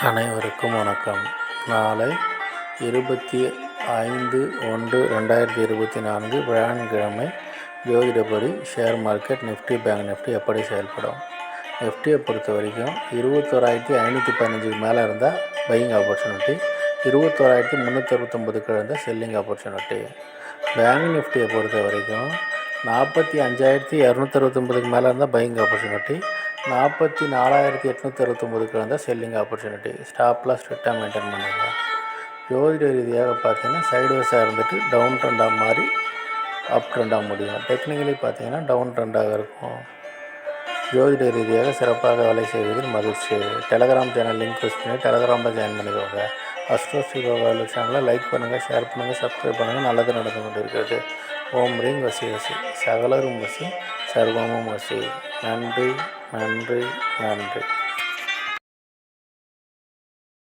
அனைவருக்கும் வணக்கம். நாளை 25/1/2024 வியாழக்கிழமை. ஜோதிடப்படி share market Nifty, bank Nifty எப்படி செயல்படும்? நிஃப்டியை பொறுத்த வரைக்கும் 21,515 மேலே இருந்தால் பையிங் ஆப்பர்ச்சுனிட்டி, 21,369 இருந்தால் செல்லிங் ஆப்பர்ச்சுனிட்டி. பேங்க் நிஃப்டியை பொறுத்த வரைக்கும் 45,269 மேலே இருந்தால் பையிங் ஆப்பர்ச்சுனிட்டி, 44,869 இருந்தால் செல்லிங் ஆப்பர்ச்சுனிட்டி. ஸ்டாப் லாஸ் ஸ்ட்ரிக்டாக மெயின்டைன் பண்ணுங்க. ஜோதிட ரீதியாக பார்த்தீங்கன்னா சைட்வேஸாக இருந்துட்டு டவுன் ட்ரெண்டாக மாறி அப் ட்ரெண்டாக முடியும். டெக்னிக்கலி பார்த்தீங்கன்னா டவுன் ட்ரெண்டாக இருக்கும். ஜோதிட ரீதியாக சிறப்பாக வேலை செய்வதில் மகிழ்ச்சி. டெலகிராம் சேனல் லிங்க் யூஸ் பண்ணி டெலகிராமில் ஜாயின் பண்ணிக்கோங்க. அஸ்ட்ரோஸ்ரீ சேனலை லைக் பண்ணுங்கள், ஷேர் பண்ணுங்கள், சப்ஸ்கிரைப் பண்ணுங்கள். நல்லது நடந்து கொண்டு இருக்கிறது. ஓம் ரீங் வசி வசி, சகலரும் வசி, சர்வமும் வசி. நன்றி, நன்றி, நன்றி.